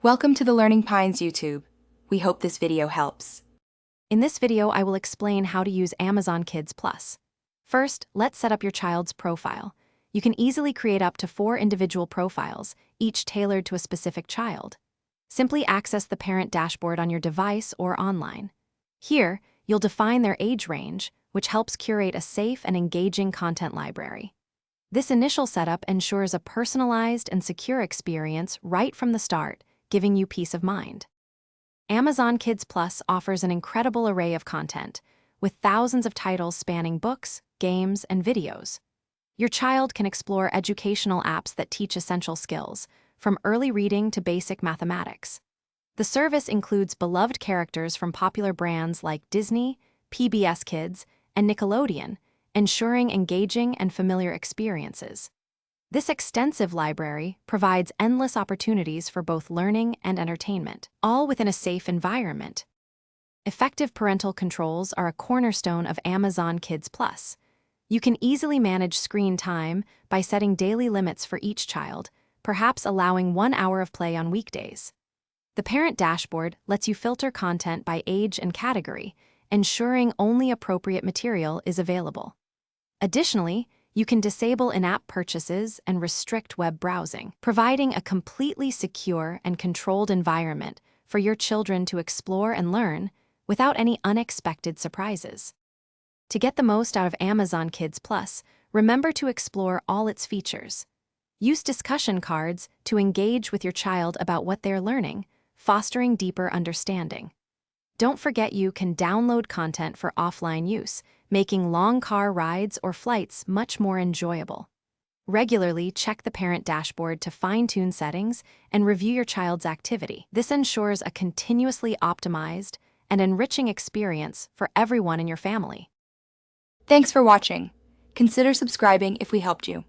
Welcome to the Learning Pines YouTube. We hope this video helps. In this video, I will explain how to use Amazon Kids Plus. First, let's set up your child's profile. You can easily create up to 4 individual profiles, each tailored to a specific child. Simply access the parent dashboard on your device or online. Here, you'll define their age range, which helps curate a safe and engaging content library. This initial setup ensures a personalized and secure experience right from the start, giving you peace of mind. Amazon Kids Plus offers an incredible array of content, with thousands of titles spanning books, games, and videos. Your child can explore educational apps that teach essential skills, from early reading to basic mathematics. The service includes beloved characters from popular brands like Disney, PBS Kids, and Nickelodeon, ensuring engaging and familiar experiences. This extensive library provides endless opportunities for both learning and entertainment, all within a safe environment. Effective parental controls are a cornerstone of Amazon Kids Plus. You can easily manage screen time by setting daily limits for each child, perhaps allowing 1 hour of play on weekdays. The parent dashboard lets you filter content by age and category, ensuring only appropriate material is available. Additionally, you can disable in-app purchases and restrict web browsing, providing a completely secure and controlled environment for your children to explore and learn without any unexpected surprises. To get the most out of Amazon Kids Plus, remember to explore all its features. Use discussion cards to engage with your child about what they're learning, fostering deeper understanding. Don't forget you can download content for offline use, making long car rides or flights much more enjoyable. Regularly check the parent dashboard to fine-tune settings and review your child's activity. This ensures a continuously optimized and enriching experience for everyone in your family. Thanks for watching. Consider subscribing if we helped you.